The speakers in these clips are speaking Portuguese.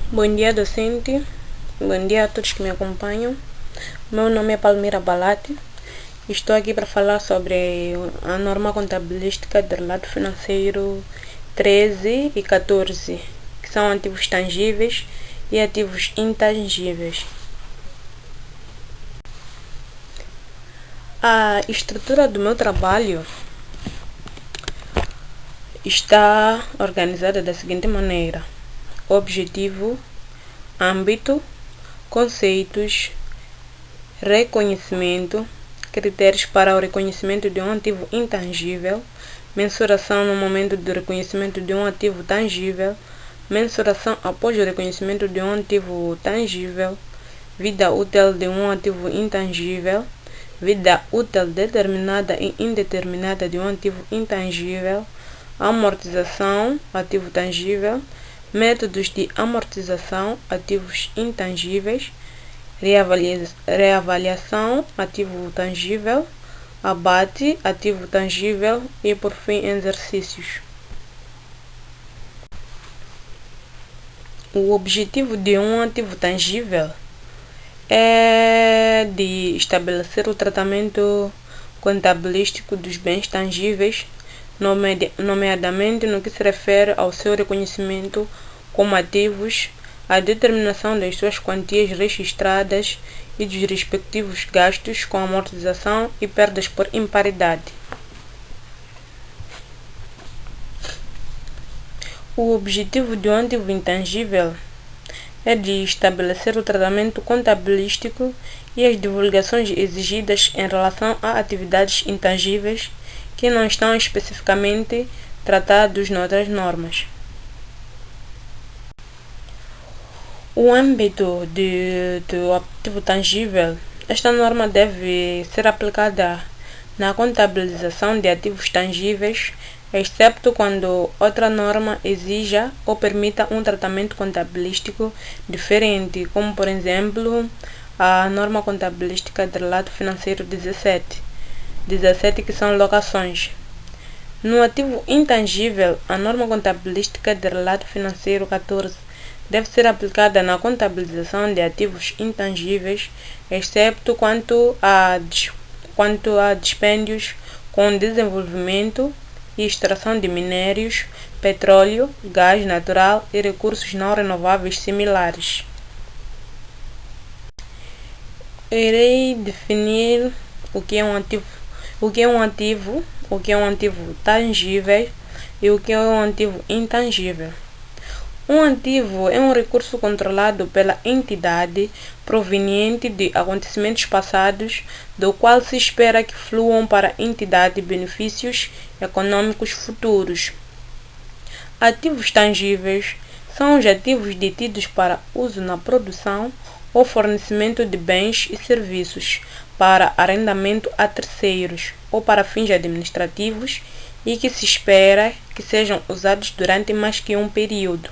Bom dia, docente. Bom dia a todos que me acompanham. Meu nome é Palmira Balati. Estou aqui para falar sobre a norma contabilística do relato financeiro 13 e 14, que são ativos tangíveis e ativos intangíveis. A estrutura do meu trabalho está organizada da seguinte maneira: objetivo, âmbito, conceitos, reconhecimento, critérios para o reconhecimento de um ativo intangível, mensuração no momento do reconhecimento de um ativo tangível, mensuração após o reconhecimento de um ativo tangível, vida útil de um ativo intangível, vida útil determinada e indeterminada de um ativo intangível, amortização, ativo tangível, métodos de amortização, ativos intangíveis, reavaliação, ativo tangível, abate, ativo tangível e, por fim, exercícios. O objetivo de um ativo tangível é de estabelecer o tratamento contabilístico dos bens tangíveis, nomeadamente no que se refere ao seu reconhecimento como ativos, a determinação das suas quantias registradas e dos respectivos gastos com amortização e perdas por imparidade. O objetivo de um ativo intangível é de estabelecer o tratamento contabilístico e as divulgações exigidas em relação a atividades intangíveis que não estão especificamente tratados noutras normas. O âmbito do ativo tangível. Esta norma deve ser aplicada na contabilização de ativos tangíveis, excepto quando outra norma exija ou permita um tratamento contabilístico diferente, como por exemplo a norma contabilística do relato financeiro 17 que são locações. No ativo intangível, a norma contabilística do relato financeiro 14 deve ser aplicada na contabilização de ativos intangíveis, excepto quanto a dispêndios com desenvolvimento e extração de minérios, petróleo, gás natural e recursos não renováveis similares. Irei definir o que é um ativo tangível e o que é um ativo intangível. Um ativo é um recurso controlado pela entidade proveniente de acontecimentos passados, do qual se espera que fluam para a entidade benefícios econômicos futuros. Ativos tangíveis são os ativos detidos para uso na produção ou fornecimento de bens e serviços, para arrendamento a terceiros ou para fins administrativos e que se espera que sejam usados durante mais que um período.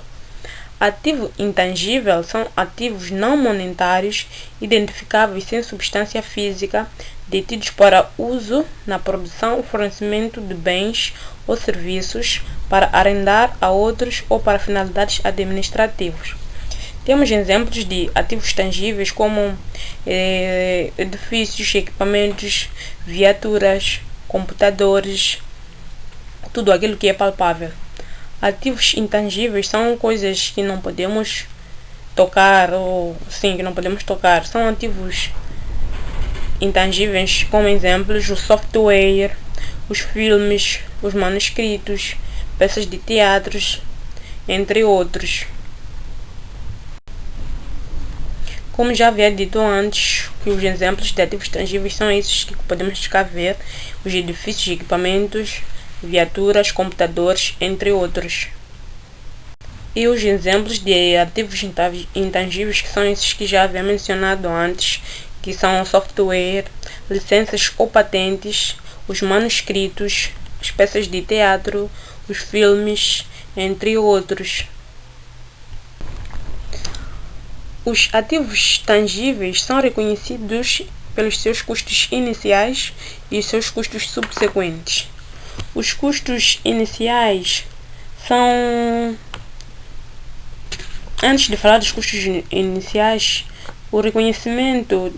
Ativo intangível são ativos não monetários identificáveis sem substância física, detidos para uso na produção ou fornecimento de bens ou serviços, para arrendar a outros ou para finalidades administrativas. Temos exemplos de ativos tangíveis como edifícios, equipamentos, viaturas, computadores, tudo aquilo que é palpável. Ativos intangíveis são coisas que não podemos tocar, São ativos intangíveis, como exemplos, o software, os filmes, os manuscritos, peças de teatros, entre outros. Como já havia dito antes, que os exemplos de ativos tangíveis são esses que podemos cá ver: os edifícios, equipamentos, viaturas, computadores, entre outros. E os exemplos de ativos intangíveis, que são esses que já havia mencionado antes, que são software, licenças ou patentes, os manuscritos, as peças de teatro, os filmes, entre outros. Os ativos tangíveis são reconhecidos pelos seus custos iniciais e seus custos subsequentes. Os custos iniciais são Antes de falar dos custos iniciais, no reconhecimento,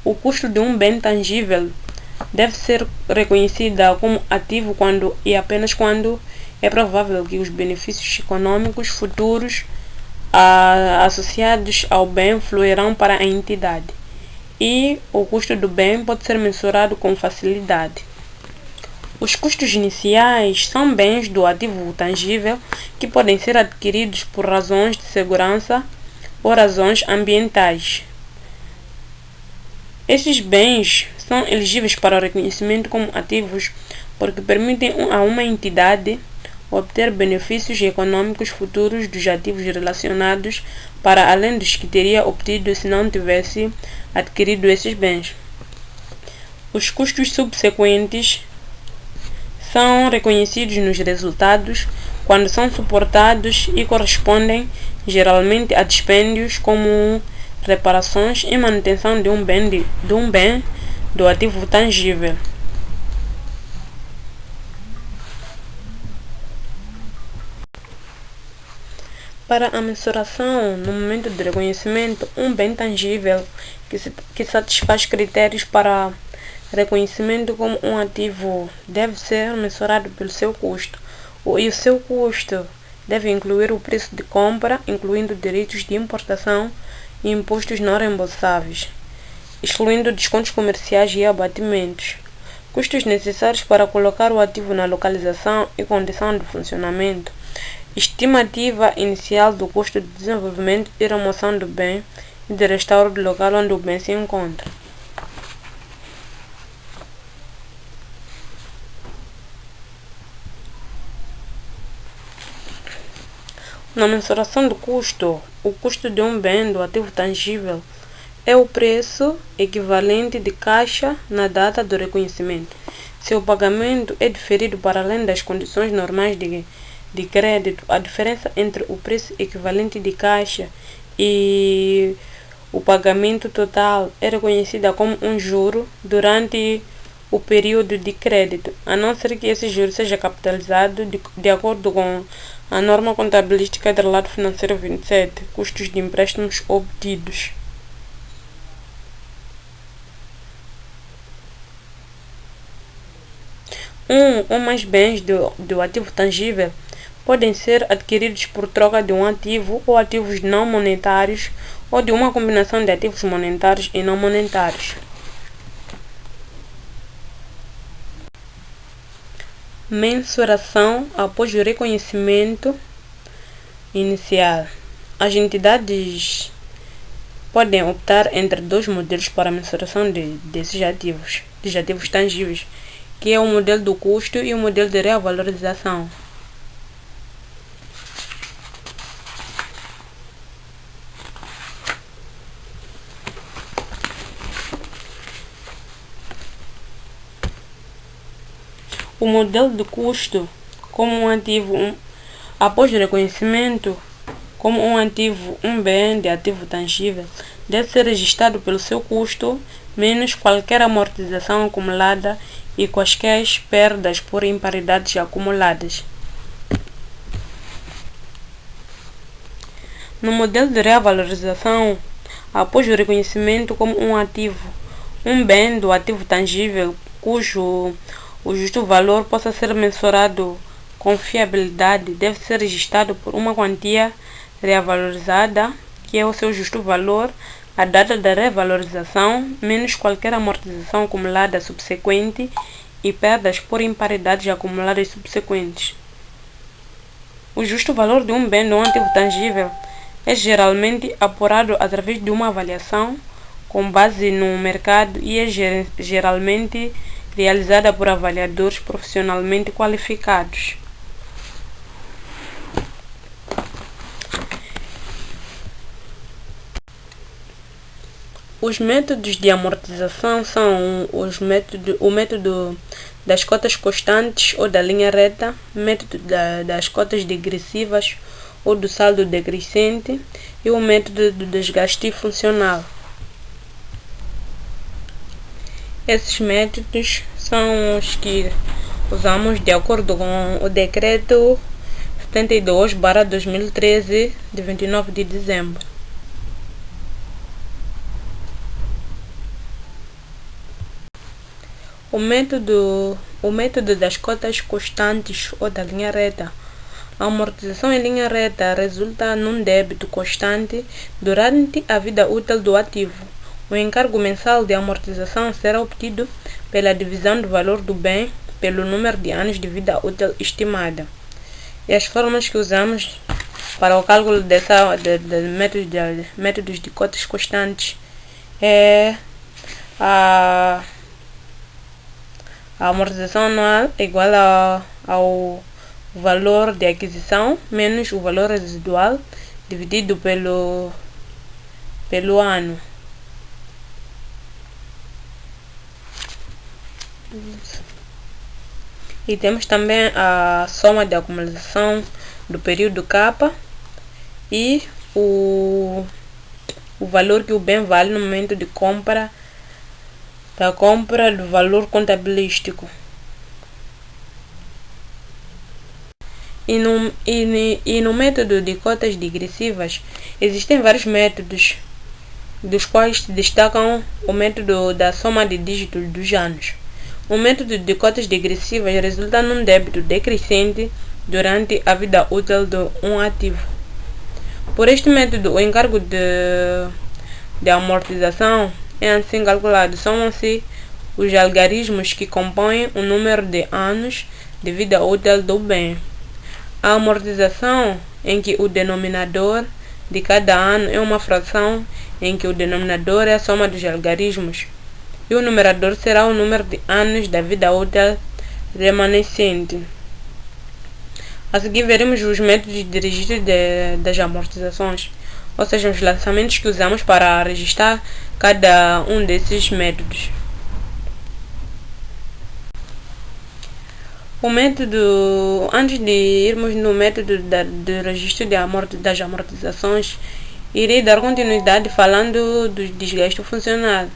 o custo de um bem tangível deve ser reconhecida como ativo quando e apenas quando é provável que os benefícios econômicos futuros associados ao bem fluirão para a entidade, e o custo do bem pode ser mensurado com facilidade. Os custos iniciais são bens do ativo tangível que podem ser adquiridos por razões de segurança ou razões ambientais. Estes bens são elegíveis para o reconhecimento como ativos porque permitem a uma entidade obter benefícios econômicos futuros dos ativos relacionados para além dos que teria obtido se não tivesse adquirido esses bens. Os custos subsequentes são reconhecidos nos resultados quando são suportados e correspondem geralmente a dispêndios como reparações e manutenção de um bem do ativo tangível. Para a mensuração no momento de reconhecimento, um bem tangível que satisfaz critérios para reconhecimento como um ativo deve ser mensurado pelo seu custo, e o seu custo deve incluir o preço de compra, incluindo direitos de importação e impostos não reembolsáveis, excluindo descontos comerciais e abatimentos, custos necessários para colocar o ativo na localização e condição de funcionamento, estimativa inicial do custo de desenvolvimento e remoção do bem e de restauro do local onde o bem se encontra. Na mensuração do custo, o custo de um bem do ativo tangível é o preço equivalente de caixa na data do reconhecimento. Se o pagamento é diferido para além das condições normais de crédito, a diferença entre o preço equivalente de caixa e o pagamento total é reconhecida como um juro durante o período de crédito, a não ser que esse juro seja capitalizado de acordo com a norma contabilística do relato financeiro 27, custos de empréstimos obtidos. Um ou mais bens do ativo tangível podem ser adquiridos por troca de um ativo ou ativos não monetários ou de uma combinação de ativos monetários e não monetários. Mensuração após o reconhecimento inicial. As entidades podem optar entre dois modelos para a mensuração desses ativos tangíveis, que é o modelo do custo e o modelo de revalorização. O modelo de custo como um ativo após o reconhecimento como um bem de ativo tangível deve ser registrado pelo seu custo menos qualquer amortização acumulada e quaisquer perdas por imparidades acumuladas. No modelo de revalorização, após o reconhecimento como um bem do ativo tangível cujo o justo valor possa ser mensurado com fiabilidade, deve ser registrado por uma quantia revalorizada, que é o seu justo valor, a data da revalorização, menos qualquer amortização acumulada subsequente e perdas por imparidades acumuladas subsequentes. O justo valor de um bem de um ativo tangível é geralmente apurado através de uma avaliação com base no mercado e é geralmente realizada por avaliadores profissionalmente qualificados. Os métodos de amortização são o método das cotas constantes ou da linha reta, método das cotas degressivas ou do saldo decrescente e o método do desgaste funcional. Esses métodos são os que usamos de acordo com o decreto 72/2013, de 29 de dezembro. O método das cotas constantes ou da linha reta. A amortização em linha reta resulta num débito constante durante a vida útil do ativo. O encargo mensal de amortização será obtido pela divisão do valor do bem pelo número de anos de vida útil estimada. E as fórmulas que usamos para o cálculo de métodos de cotas constantes é a amortização anual é igual ao valor de aquisição menos o valor residual dividido pelo ano. E temos também a soma de acumulação do período K e o valor que o bem vale no momento de compra do valor contabilístico. E no método de cotas digressivas existem vários métodos, dos quais se destacam o método da soma de dígitos dos anos. O método de cotas digressivas resulta num débito decrescente durante a vida útil de um ativo. Por este método, o encargo de amortização é assim calculado. Somam-se os algarismos que compõem o número de anos de vida útil do bem. A amortização, em que o denominador de cada ano é uma fração em que o denominador é a soma dos algarismos, e o numerador será o número de anos da vida útil remanescente. A seguir veremos os métodos de registro das amortizações, ou seja, os lançamentos que usamos para registrar cada um desses métodos. Antes de irmos no método de registro das amortizações, irei dar continuidade falando do desgaste funcional.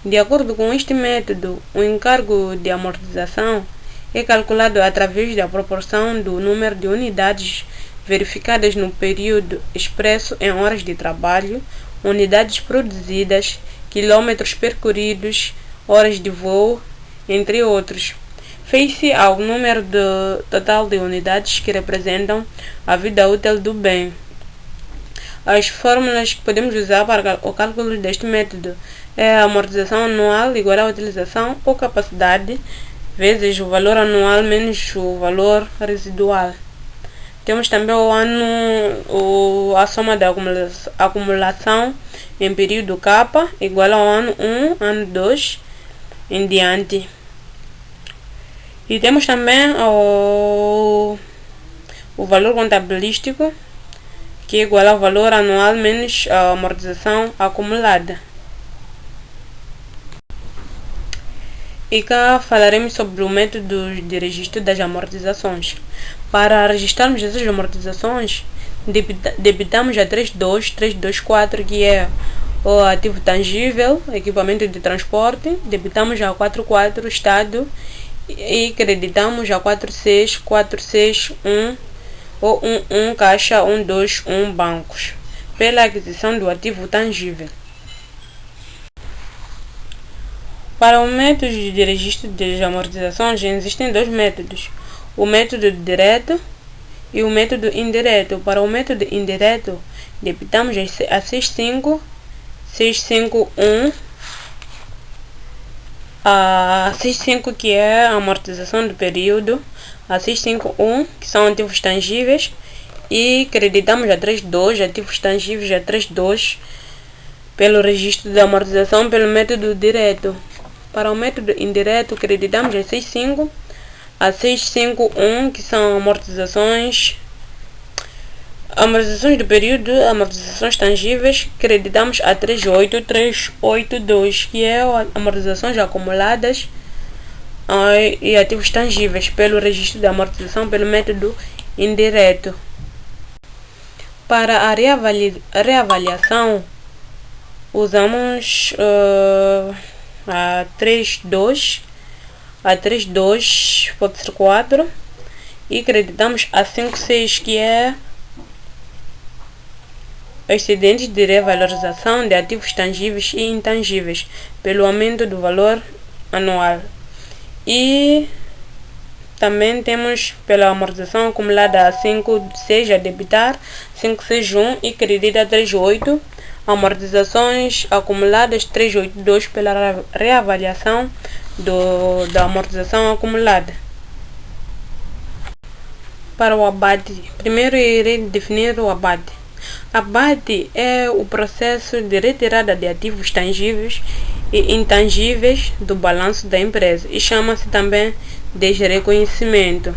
De acordo com este método, o encargo de amortização é calculado através da proporção do número de unidades verificadas no período expresso em horas de trabalho, unidades produzidas, quilômetros percorridos, horas de voo, entre outros. Fez-se ao número total de unidades que representam a vida útil do bem. As fórmulas que podemos usar para o cálculo deste método é a amortização anual igual à utilização ou capacidade vezes o valor anual menos o valor residual. Temos também a soma da acumulação em período K igual ao ano 1, ano 2 em diante. E temos também o valor contabilístico, que é igual ao valor anual menos a amortização acumulada. E cá falaremos sobre o método de registro das amortizações. Para registrarmos essas amortizações, debitamos a 32324, que é o ativo tangível, equipamento de transporte, debitamos a 44, Estado, e creditamos a 46461 ou 11 Caixa, 121 bancos, pela aquisição do ativo tangível. Para o método de registro de amortizações existem dois métodos, o método direto e o método indireto. Para o método indireto, debitamos a 651, a 65, que é a amortização do período, a 651, que são ativos tangíveis, e creditamos a 32, ativos tangíveis, a 32, pelo registro da amortização pelo método direto. Para o método indireto, creditamos a 65, a 651, que são amortizações do período, amortizações tangíveis, creditamos a 38382, que é amortizações acumuladas e ativos tangíveis, pelo registro da amortização pelo método indireto. Para a reavaliação, usamos a 32, pode ser 4, e creditamos a 5.6, que é excedentes de revalorização de ativos tangíveis e intangíveis pelo aumento do valor anual. E também temos pela amortização acumulada a 5.6 a debitar 5.61 e credita 3.8. Amortizações acumuladas 3.82 pela reavaliação da amortização acumulada. Para o abate, primeiro irei definir o abate. Abate é o processo de retirada de ativos tangíveis e intangíveis do balanço da empresa e chama-se também de reconhecimento.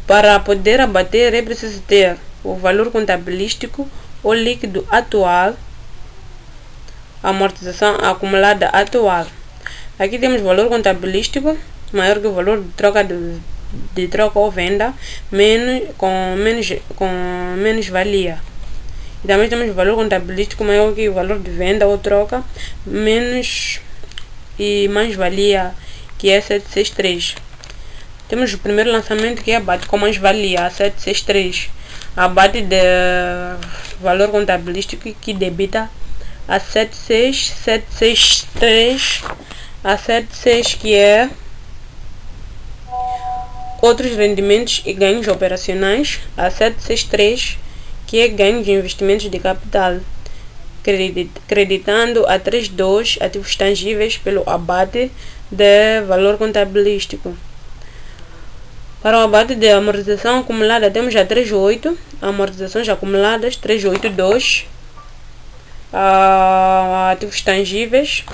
Para poder abater é preciso ter o valor contabilístico ou líquido atual, amortização acumulada atual. Aqui temos o valor contabilístico maior que o valor de troca ou venda com menos valia. E também temos o valor contabilístico maior que o valor de venda ou troca menos e mais valia, que é 763. Temos o primeiro lançamento, que é abate com mais valia, 763. Abate de valor contabilístico que debita a 763, a 76, que é outros rendimentos e ganhos operacionais, a 763, que é ganho de investimentos de capital, creditando a 32 ativos tangíveis pelo abate de valor contabilístico. Para o abate de amortização acumulada temos a 3.8, amortizações acumuladas 3.82, ativos tangíveis,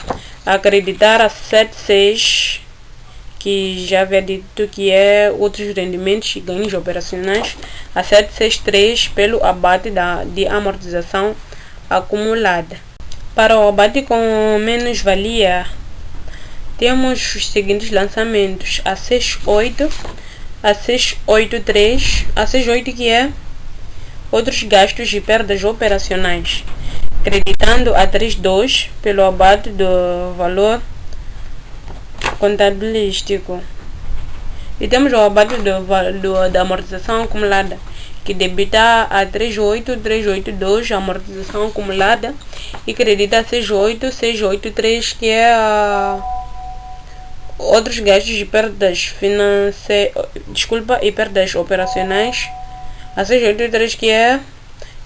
acreditar a 7.6, que já havia dito que é outros rendimentos e ganhos operacionais, a 763 pelo abate de amortização acumulada. Para o abate com menos valia, temos os seguintes lançamentos: a 6.8, a 6.83, a 6.8, que é outros gastos e perdas operacionais, creditando a 3.2 pelo abate do valor contabilístico. E temos o abate da amortização acumulada, que debita a 3.8, 3.82 a amortização acumulada e credita a 6.8, 6.83, que é outros gastos e perdas e perdas operacionais, a 6.83, que é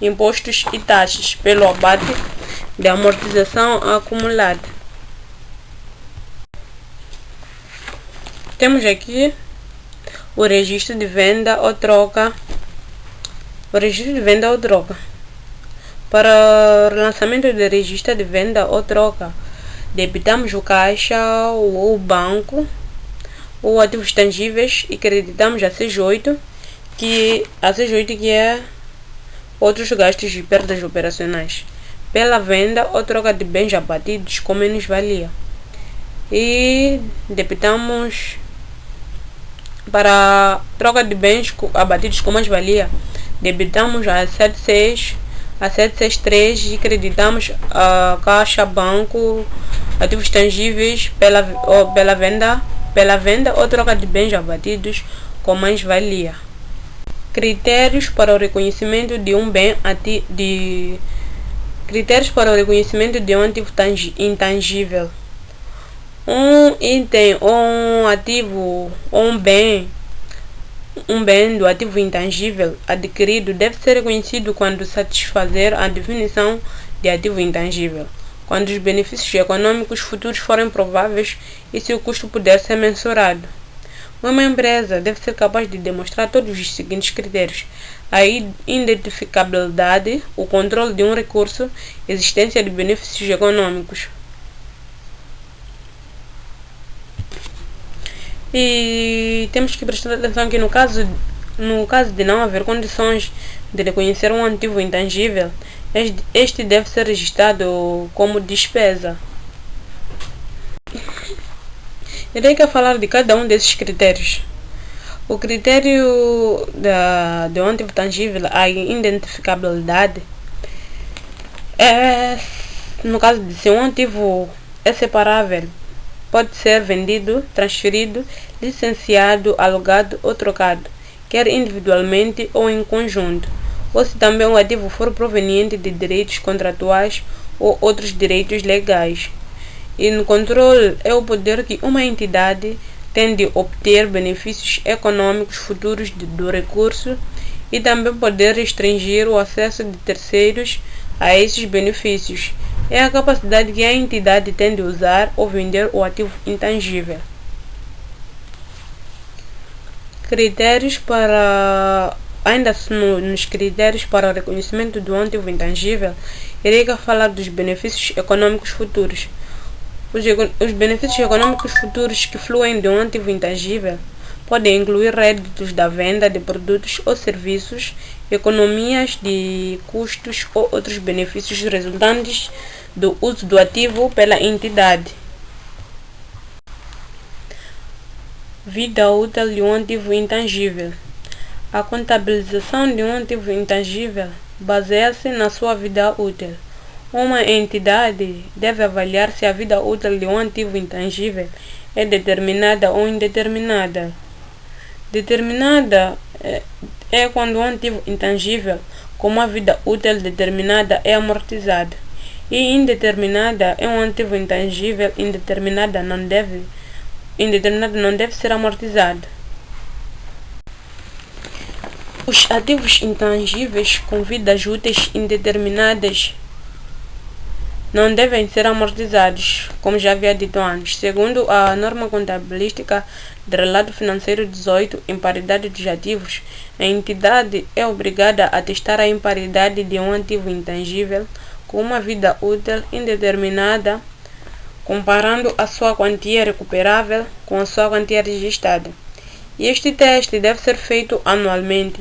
impostos e taxas pelo abate de amortização acumulada. Temos aqui o registro de venda ou troca. O registro de venda ou troca. Para o lançamento do registro de venda ou troca, debitamos o caixa ou o banco ou ativos tangíveis e creditamos a 6.8, que é outros gastos e perdas operacionais pela venda ou troca de bens abatidos com menos valia. E debitamos para troca de bens abatidos com mais valia, debitamos a 7.6, a 763 e creditamos a caixa, banco, ativos tangíveis pela venda ou troca de bens abatidos com mais valia. Critérios para o reconhecimento de um bem critérios para o reconhecimento de um ativo intangível. Um item ou um ativo ou um bem do ativo intangível adquirido deve ser reconhecido quando satisfazer a definição de ativo intangível, quando os benefícios econômicos futuros forem prováveis e se o custo puder ser mensurado. Uma empresa deve ser capaz de demonstrar todos os seguintes critérios: a identificabilidade, o controle de um recurso, existência de benefícios econômicos. E temos que prestar atenção que no caso de não haver condições de reconhecer um ativo intangível, este deve ser registrado como despesa. Irei aqui falar de cada um desses critérios. O critério de um ativo tangível, a identificabilidade, é no caso de se um ativo é separável, pode ser vendido, transferido, licenciado, alugado ou trocado. quer individualmente ou em conjunto, ou se também o ativo for proveniente de direitos contratuais ou outros direitos legais. E no controle é o poder que uma entidade tem de obter benefícios econômicos futuros do recurso e também poder restringir o acesso de terceiros a esses benefícios. É a capacidade que a entidade tem de usar ou vender o ativo intangível. Critérios para... Ainda nos critérios para o reconhecimento do ativo intangível, irei falar dos benefícios econômicos futuros. Os benefícios econômicos futuros que fluem de um ativo intangível podem incluir réditos da venda de produtos ou serviços, economias de custos ou outros benefícios resultantes do uso do ativo pela entidade. Vida útil de um ativo intangível. A contabilização de um ativo intangível baseia-se na sua vida útil. Uma entidade deve avaliar se a vida útil de um ativo intangível é determinada ou indeterminada. Determinada é quando um ativo intangível com uma vida útil determinada é amortizado. E indeterminada é um ativo intangível indeterminado não deve ser amortizado. Os ativos intangíveis com vidas úteis indeterminadas não devem ser amortizados, como já havia dito antes. Segundo a norma contabilística do Relato Financeiro 18, imparidade dos ativos, a entidade é obrigada a testar a imparidade de um ativo intangível com uma vida útil indeterminada, comparando a sua quantia recuperável com a sua quantia registrada. E este teste deve ser feito anualmente,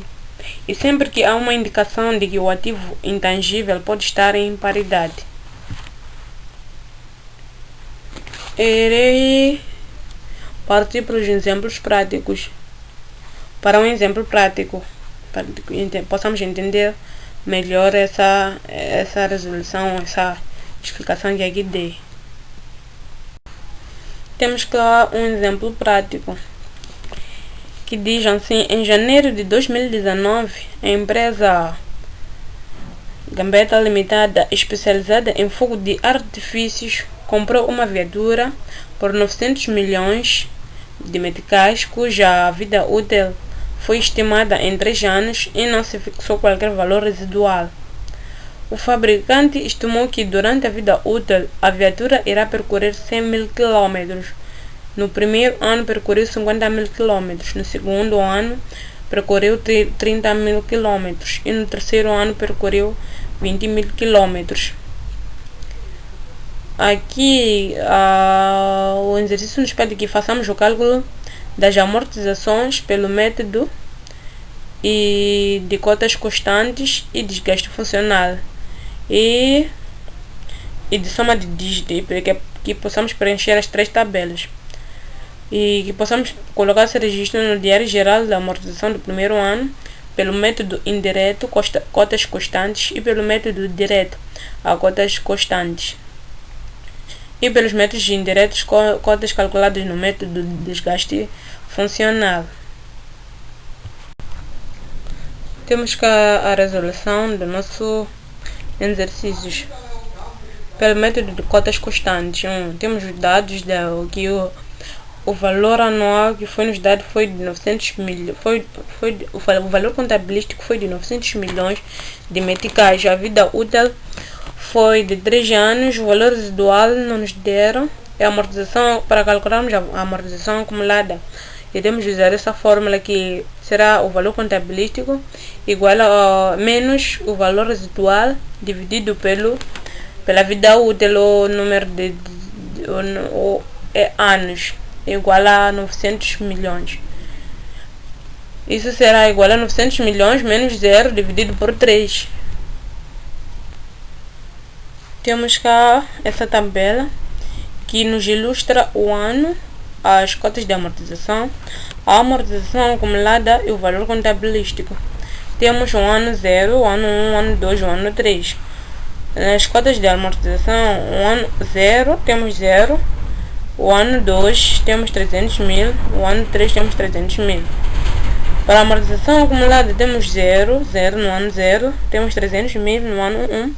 e sempre que há uma indicação de que o ativo intangível pode estar em imparidade. Irei partir para os exemplos práticos. Para um exemplo prático, para que possamos entender melhor essa resolução, essa explicação que aqui dei. Temos cá um exemplo prático que diz assim: em janeiro de 2019, a empresa Gambetta Limitada, especializada em fogo de artifícios, comprou uma viatura por 900 milhões de meticais, cuja vida útil foi estimada em 3 anos e não se fixou qualquer valor residual. O fabricante estimou que durante a vida útil a viatura irá percorrer 100 mil km. No primeiro ano percorreu 50 mil km, no segundo ano percorreu 30 mil km e no terceiro ano percorreu 20 mil km. Aqui o exercício nos pede que façamos o cálculo das amortizações pelo método e de cotas constantes e desgaste funcional e de soma de dígitos, que possamos preencher as 3 tabelas e que possamos colocar esse registro no Diário Geral da Amortização do primeiro ano pelo método indireto, cotas constantes, e pelo método direto, a cotas constantes. E pelos métodos indiretos, cotas calculadas no método de desgaste funcional. Temos cá a resolução do nosso exercícios. Pelo método de cotas constantes, temos os dados que o valor anual que foi nos dado foi de 900 milhões, o valor contabilístico foi de 900 milhões de meticais. A vida útil foi de 3 anos, o valor residual não nos deram. É a amortização, para calcularmos a amortização acumulada, iremos usar essa fórmula que será o valor contabilístico igual a menos o valor residual dividido pela vida útil, o número de anos, igual a 900 milhões. Isso será igual a 900 milhões menos 0 dividido por 3. Temos cá essa tabela que nos ilustra o ano, as cotas de amortização, a amortização acumulada e o valor contabilístico. Temos o ano 0, o ano 1, o ano 2, o ano 3. Nas cotas de amortização, o ano 0 temos 0, o ano 2 temos 300 mil, o ano 3 temos 300 mil. Para a amortização acumulada temos 0 no ano 0, temos 300 mil no ano 1,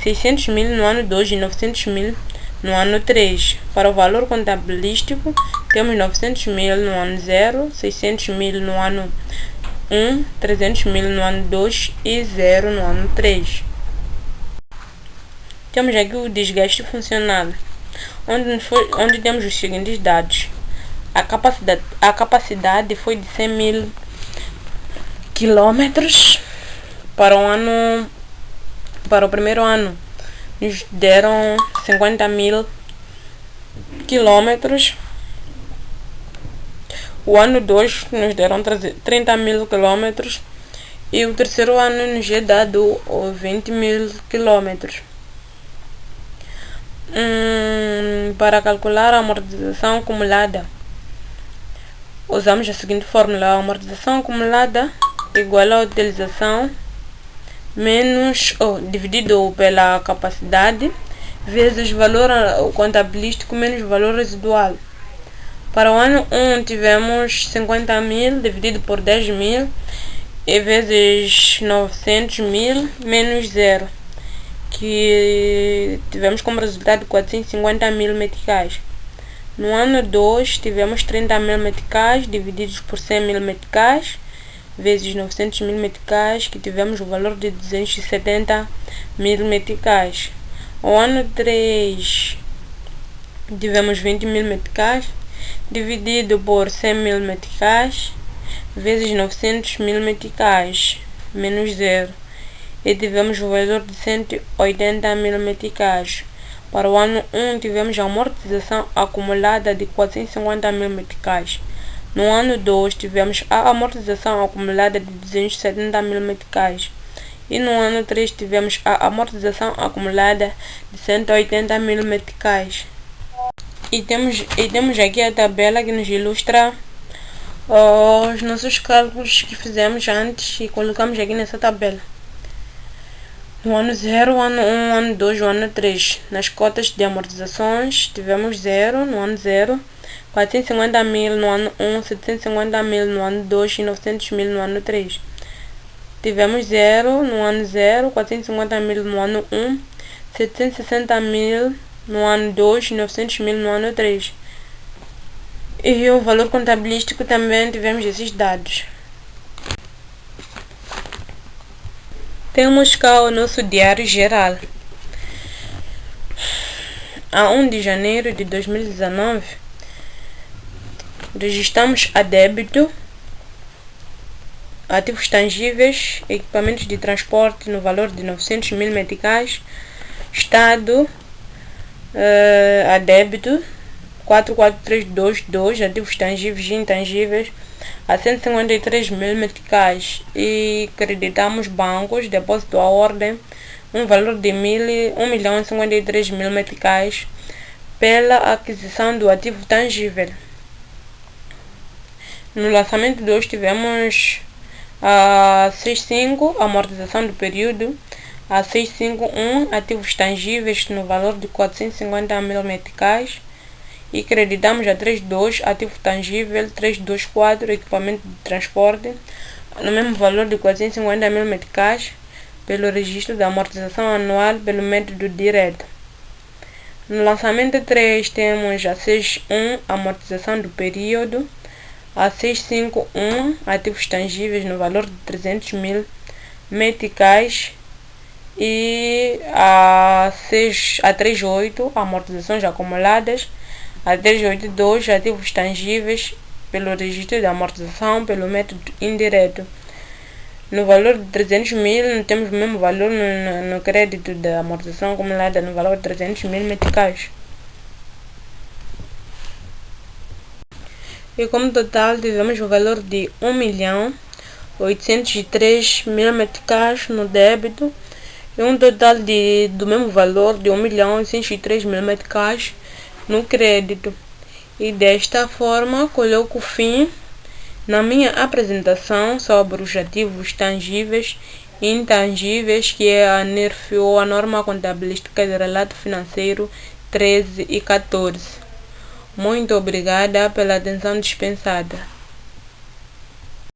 600 mil no ano 2 e 900 mil no ano 3. Para o valor contabilístico, temos 900 mil no ano 0, 600 mil no ano 1, 300 mil no ano 2 e 0 no ano 3. Temos aqui o desgaste funcional, onde temos os seguintes dados. A capacidade foi de 100 mil quilômetros para o primeiro ano. Nos deram 50 mil quilômetros. O ano 2 nos deram 30 mil quilômetros. E o terceiro ano nos é dado 20 mil quilômetros. Para calcular a amortização acumulada, usamos a seguinte fórmula: a amortização acumulada igual à utilização dividido pela capacidade vezes o valor contabilístico menos o valor residual. Para o ano 1 tivemos 50 mil dividido por 10 mil e vezes 900 mil menos 0, que tivemos como resultado 450 mil meticais. No ano 2 tivemos 30 mil meticais divididos por 100 mil meticais vezes 900 mil meticais, que tivemos o valor de 270 mil meticais. O ano 3 tivemos 20 mil meticais dividido por 100 mil meticais vezes 900 mil meticais menos 0, e tivemos o valor de 180 mil meticais. Para o ano 1 tivemos a amortização acumulada de 450 mil meticais. No ano 2 tivemos a amortização acumulada de 270 mil meticais. E no ano 3 tivemos a amortização acumulada de 180 mil meticais. E temos aqui a tabela que nos ilustra os nossos cálculos que fizemos antes e colocamos aqui nessa tabela. No ano 0, ano 1, ano 2, ano 3. Nas cotas de amortizações tivemos 0 no ano 0, 450 mil no ano 1, 750 mil no ano 2 e 900 mil no ano 3. Tivemos 0 no ano 0, 450 mil no ano 1, 760 mil no ano 2 e 900 mil no ano 3. E o valor contabilístico também tivemos esses dados. Temos cá o nosso diário geral. A 1 de janeiro de 2019, registramos a débito ativos tangíveis, equipamentos de transporte no valor de 900 mil meticais, Estado a débito 44322, ativos tangíveis e intangíveis, a 153 mil meticais, e creditamos bancos, depósito à ordem, um valor de 1.053.000 meticais pela aquisição do ativo tangível. No lançamento 2 tivemos a 6.5, amortização do período, a 6.5.1, ativos tangíveis no valor de 450 mil meticais, e creditamos a 3.2, ativo tangível, 3.2.4, equipamento de transporte, no mesmo valor de 450 mil meticais, pelo registro da amortização anual pelo método direto. No lançamento 3 temos a 6.1, amortização do período, a 6.5.1, ativos tangíveis no valor de 300 mil meticais, e a 3.8, amortizações acumuladas, a 3.8.2, ativos tangíveis pelo registro da amortização pelo método indireto. No valor de 300 mil, temos o mesmo valor no crédito da amortização acumulada no valor de 300 mil meticais. E como total tivemos o valor de 1.803.000 meticais no débito e um total do mesmo valor de 1.803.000 meticais no crédito. E desta forma coloco fim na minha apresentação sobre os ativos tangíveis e intangíveis, que é a NERF, ou a Norma Contabilística de Relato Financeiro 13 e 14. Muito obrigada pela atenção dispensada.